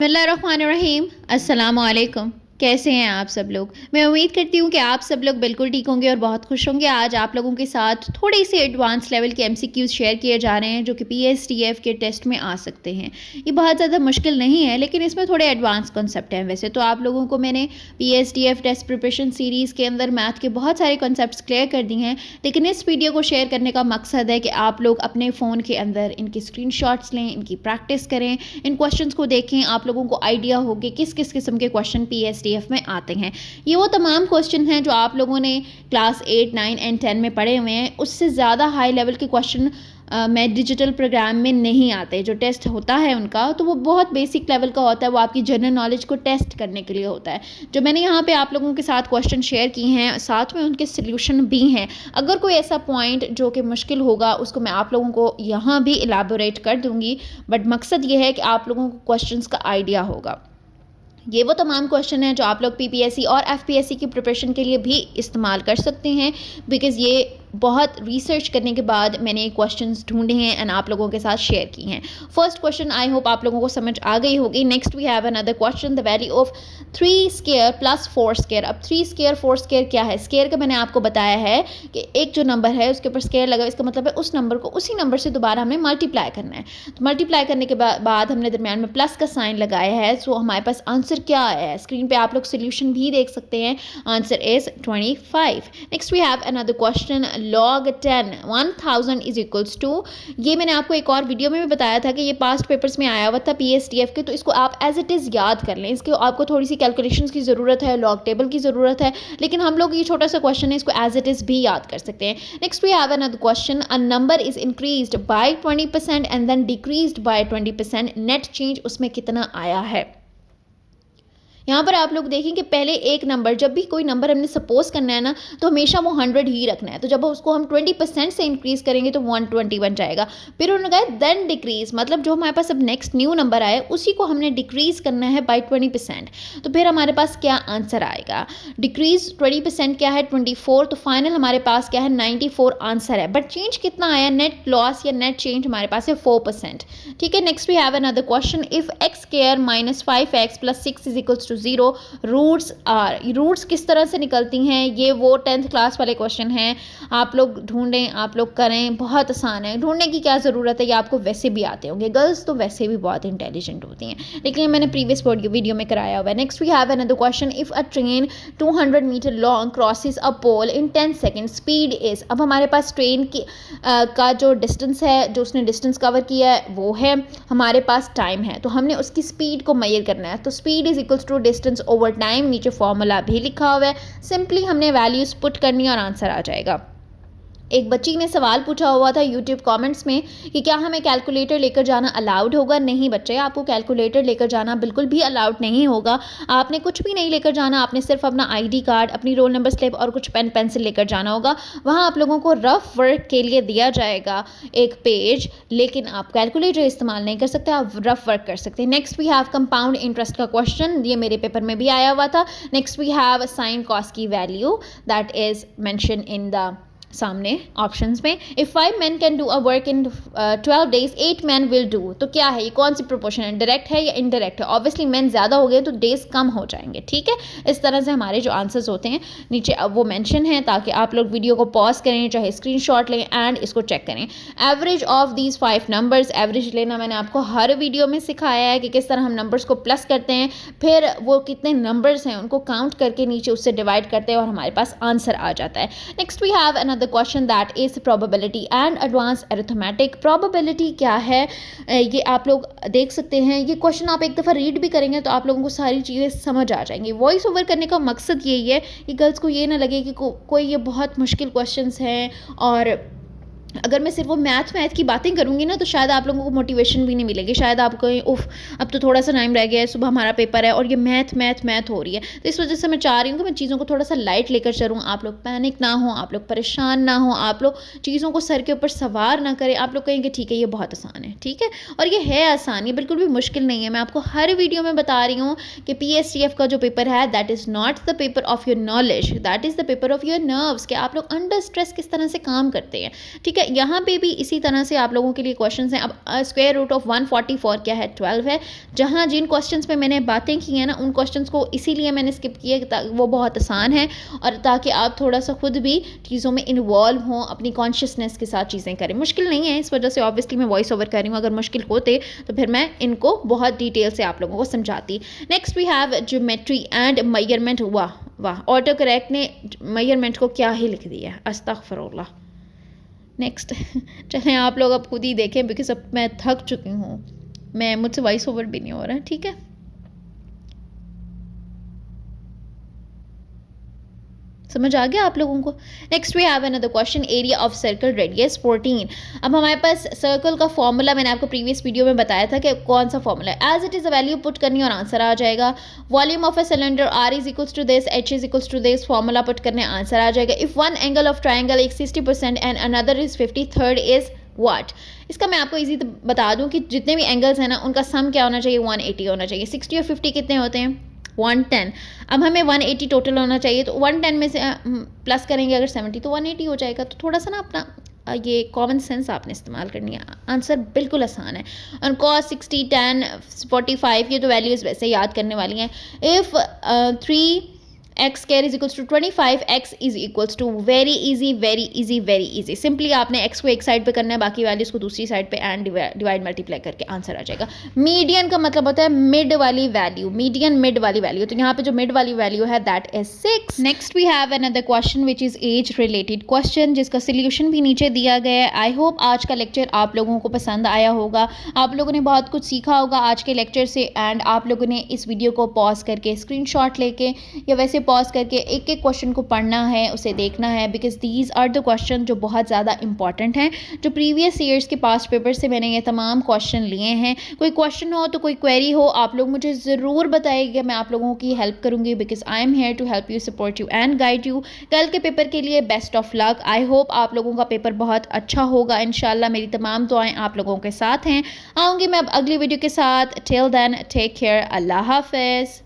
बिस्मिल्लाहिर्रहमानिर्रहीम। अस्सलाम वालेकुम। कैसे हैं आप सब लोग? मैं उम्मीद करती हूँ कि आप सब लोग बिल्कुल ठीक होंगे और बहुत खुश होंगे। आज आप लोगों के साथ थोड़े से एडवांस लेवल के एमसीक्यूज़ शेयर किए जा रहे हैं जो कि पीएसटीएफ के टेस्ट में आ सकते हैं। ये बहुत ज़्यादा मुश्किल नहीं है, लेकिन इसमें थोड़े एडवांस कॉन्सेप्ट हैं। वैसे तो आप लोगों को मैंने पीएसटीएफ टेस्ट प्रिपरेशन सीरीज़ के अंदर मैथ के बहुत सारे कॉन्सेप्ट्स क्लियर कर दिए हैं, लेकिन इस वीडियो को शेयर करने का मकसद है कि आप लोग अपने फ़ोन के अंदर इनकी स्क्रीनशॉट्स लें, इनकी प्रैक्टिस करें, इन क्वेश्चंस को देखें। आप लोगों को आइडिया हो कि किस किस किस्म के क्वेश्चन पीएसटीएफ में आते हैं। ये वो तमाम क्वेश्चन हैं जो आप लोगों ने क्लास 8, 9 एंड 10 में पढ़े हुए हैं। उससे ज़्यादा हाई लेवल के क्वेश्चन में डिजिटल प्रोग्राम में नहीं आते। जो टेस्ट होता है उनका तो वो बहुत बेसिक लेवल का होता है, वो आपकी जनरल नॉलेज को टेस्ट करने के लिए होता है। जो मैंने यहाँ पे आप लोगों के साथ क्वेश्चन शेयर किए हैं, साथ में उनके सोल्यूशन भी हैं। अगर कोई ऐसा पॉइंट जो कि मुश्किल होगा उसको मैं आप लोगों को यहाँ भी इलाबोरेट कर दूँगी, बट मकसद ये है कि आप लोगों को क्वेश्चंस का आइडिया होगा। ये वो तमाम क्वेश्चन हैं जो आप लोग पीपीएससी और एफपीएससी की प्रिपरेशन के लिए भी इस्तेमाल कर सकते हैं, बिकॉज़ ये बहुत रिसर्च करने के बाद मैंने क्वेश्चंस ढूंढे हैं एंड आप लोगों के साथ शेयर किए हैं। फर्स्ट क्वेश्चन आई होप आप लोगों को समझ आ गई होगी। Next we have another question, the value of 3 square plus 4 square. अब 3 स्क्वायर 4 स्क्वायर क्या है? स्क्वायर का मैंने आपको बताया है कि एक जो नंबर है उसके ऊपर स्क्वायर लगा, इसका मतलब है उस नंबर को उसी नंबर से दोबारा हमें मल्टीप्लाई करना है। तो मल्टीप्लाई करने के बाद हमने दरमियान में प्लस का साइन लगाया है। सो हमारे पास आंसर क्या आया है? स्क्रीन पे आप लोग सोल्यूशन भी देख सकते हैं। Answer is 25। Next we have another question, log 1000 is equals to. ये मैंने आपको एक और वीडियो में भी बताया था कि ये पास्ट पेपर्स में आया हुआ था पीएसटीएफ के, तो इसको आप एज इट इज़ याद कर लें। इसके आपको थोड़ी सी कैलकुलेशंस की ज़रूरत है, लॉग टेबल की ज़रूरत है, लेकिन हम लोग ये छोटा सा क्वेश्चन है, इसको एज इट इज़ भी याद कर सकते हैं। Next we have another question, a number is increased by 20% and then decreased by 20%, net change उसमें कितना आया है? यहाँ पर आप लोग देखें कि पहले एक नंबर, जब भी कोई नंबर हमने सपोज करना है ना, तो हमेशा वो 100 ही रखना है। तो जब उसको हम 20% से इंक्रीज़ करेंगे तो 120 बन जाएगा। फिर उन्होंने कहा देन डिक्रीज़, मतलब जो हमारे पास अब नेक्स्ट न्यू नंबर आए उसी को हमने डिक्रीज़ करना है बाय 20%। तो फिर हमारे पास क्या आंसर आएगा? डिक्रीज़ 20% क्या है? 24। तो फाइनल हमारे पास क्या है? 94 आंसर है। बट चेंज कितना आया? नेट लॉस या नेट चेंज हमारे पास है 4%। ठीक है। Next we have another question, if x square minus 5x plus 6 is equals to 0, roots are. Roots किस तरह से निकलती हैं? ये वो 10th क्लास वाले क्वेश्चन हैं। आप लोग ढूंढें, आप लोग करें, बहुत आसान है। ढूंढने की क्या ज़रूरत है, ये आपको वैसे भी आते होंगे। गर्ल्स तो वैसे भी बहुत इंटेलिजेंट होती हैं, लेकिन ये मैंने प्रीवियस वीडियो में कराया हुआ है। Next we have another question, if a train 200 metre long crosses a pole in 10 second, speed is. अब हमारे पास ट्रेन की का जो डिस्टेंस है, जो उसने डिस्टेंस कवर किया है वो है, हमारे पास टाइम है, तो हमने उसकी स्पीड को मेजर करना है। तो speed is equals to distance over time, नीचे फॉर्मूला भी लिखा हुआ है। सिंपली हमने वैल्यूज पुट करनी और आंसर आ जाएगा। एक बच्ची ने सवाल पूछा हुआ था यूट्यूब कमेंट्स में कि क्या हमें कैलकुलेटर लेकर जाना अलाउड होगा? नहीं बच्चे, आपको कैलकुलेटर लेकर जाना बिल्कुल भी अलाउड नहीं होगा। आपने कुछ भी नहीं लेकर जाना, आपने सिर्फ अपना आईडी कार्ड, अपनी रोल नंबर स्लिप और कुछ पेन पेंसिल लेकर जाना होगा। वहाँ आप लोगों को रफ वर्क के लिए दिया जाएगा एक पेज, लेकिन आप कैलकुलेटर इस्तेमाल नहीं कर सकते, आप रफ वर्क कर सकते हैं। Next we have compound interest का क्वेश्चन, ये मेरे पेपर में भी आया हुआ था। Next we have sine cos की value that is mention in the सामने ऑप्शंस में। If 5 men can do a work in 12 days, 8 men will do. तो क्या है ये? कौन सी प्रोपोर्शन है? डायरेक्ट है या इनडायरेक्ट है? ऑब्वियसली मेन ज़्यादा हो गए तो डेज कम हो जाएंगे। ठीक है। इस तरह से हमारे जो आंसर्स होते हैं नीचे अब वो मेंशन है, ताकि आप लोग वीडियो को पॉज करें, चाहे स्क्रीनशॉट लें एंड इसको चेक करें। Average of these 5 numbers, average लेना मैंने आपको हर वीडियो में सिखाया है कि किस तरह हम नंबर्स को प्लस करते हैं, फिर वो कितने नंबर्स हैं उनको काउंट करके नीचे उससे डिवाइड करते हैं और हमारे पास आंसर आ जाता है। Next we have another question that is probability and advance arithmetic. Probability क्या है ये आप लोग देख सकते हैं। ये क्वेश्चन आप एक दफ़ा रीड भी करेंगे तो आप लोगों को सारी चीज़ें समझ आ जाएंगी। वॉइस ओवर करने का मकसद यही है कि गर्ल्स को ये ना लगे कि कोई ये बहुत मुश्किल क्वेश्चंस हैं, और अगर मैं सिर्फ वो मैथ की बातें करूँगी ना तो शायद आप लोगों को मोटिवेशन भी नहीं मिलेगी। शायद आप कहें उफ अब तो थोड़ा सा टाइम रह गया है, सुबह हमारा पेपर है और ये मैथ हो रही है। तो इस वजह से मैं चाह रही हूँ कि मैं चीज़ों को थोड़ा सा लाइट लेकर चलूँ। आप लोग पैनिक ना हो, आप लोग परेशान ना हो, आप लोग चीज़ों को सर के ऊपर सवार ना करें। आप लोग कहेंगे ठीक है ये बहुत आसान है, ठीक है, और ये है आसान, ये बिल्कुल भी मुश्किल नहीं है। मैं आपको हर वीडियो में बता रही हूँ कि पीएसटीएफ का जो पेपर है that is not the paper of your knowledge, that is the paper of your nerves, कि आप लोग अंडर स्ट्रेस किस तरह से काम करते हैं। ठीक है। है, यहाँ पे भी इसी तरह से आप लोगों के लिए क्वेश्चंस हैं। अब स्क्वायर रूट ऑफ 144 क्या है, 12 है। जहाँ जिन क्वेश्चंस पे मैंने बातें की हैं ना, उन क्वेश्चंस को इसीलिए मैंने स्किप किया, वो बहुत आसान है और ताकि आप थोड़ा सा खुद भी चीज़ों में इन्वॉल्व हों, अपनी कॉन्शियसनेस के साथ चीज़ें करें। मुश्किल नहीं है, इस वजह से ऑब्वियसली मैं वॉइस ओवर कर रही हूँ। अगर मुश्किल होते तो फिर मैं इनको बहुत डिटेल से आप लोगों को समझाती। Next we have geometry and measurement. वाह वाह, ऑटो करेक्ट ने मेजरमेंट को क्या ही लिख दिया, अस्तगफिरुल्लाह। नेक्स्ट चलें आप लोग अब खुद ही देखें, बिकॉज अब मैं थक चुकी हूँ, मुझसे वॉइस ओवर भी नहीं हो रहा है, ठीक है। समझ आ गया आप लोगों को। Next we have another question, area of circle radius 14। अब हमारे पास सर्कल का फॉर्मूला मैंने आपको प्रीवियस वीडियो में बताया था कि कौन सा फॉर्मूला है। As it is a value put करनी और आंसर आ जाएगा। Volume of a cylinder are is equals to this, H is equals to this, formula put करने आंसर आ जाएगा। If one angle of triangle is 60% and another is 50, third is what. इसका मैं आपको इजी बता दूं कि जितने भी एंगल्स हैं ना, उनका सम क्या होना चाहिए, 180 होना चाहिए। 60 और 50 कितने होते हैं, 110। अब हमें 180 टोटल होना चाहिए, तो 110 में से प्लस करेंगे अगर 70 तो 180 हो जाएगा। तो थोड़ा सा ना अपना ये कॉमन सेंस आपने इस्तेमाल करनी है। आंसर बिल्कुल आसान है। और कॉस 60, 10, 45 ये तो वैल्यूज़ वैसे याद करने वाली हैं। If 3x square is equals to 25, x is equals to, very easy very easy very easy. Simply आपने x को एक साइड पे करना है, बाकी वैल्यूज़ को दूसरी साइड पे एंड डिवाइड मल्टीप्लाई करके आंसर आ जाएगा। मीडियन का मतलब होता है मिड वाली वैल्यू, मीडियन मिड वाली वैल्यू। तो यहाँ पे जो मिड वाली वैल्यू है that is 6। Next we have another question which is age related question, जिसका सोल्यूशन भी नीचे दिया गया है। आई होप आज का लेक्चर आप लोगों को पसंद आया होगा, आप लोगों ने बहुत कुछ सीखा होगा आज के लेक्चर से। एंड आप लोगों ने इस वीडियो को पॉज करके स्क्रीनशॉट लेके या वैसे पॉज करके एक एक क्वेश्चन को पढ़ना है, उसे देखना है, because these are the question जो बहुत ज़्यादा इंपॉर्टेंट हैं। जो प्रीवियस ईयर्स के पास्ट पेपर से मैंने ये तमाम क्वेश्चन लिए हैं। कोई क्वेश्चन हो तो कोई क्वेरी हो, आप लोग मुझे ज़रूर बताइएगा, मैं आप लोगों की हेल्प करूँगी, because I am here to help you, support you and guide you. कल के पेपर के लिए best of luck. I hope आप लोगों का पेपर बहुत अच्छा होगा इंशाल्लाह। मेरी तमाम दुआएं आप लोगों के साथ हैं। आऊँगी मैं अब अगली वीडियो के साथ। टिल देन टेक केयर, अल्लाह हाफिज़।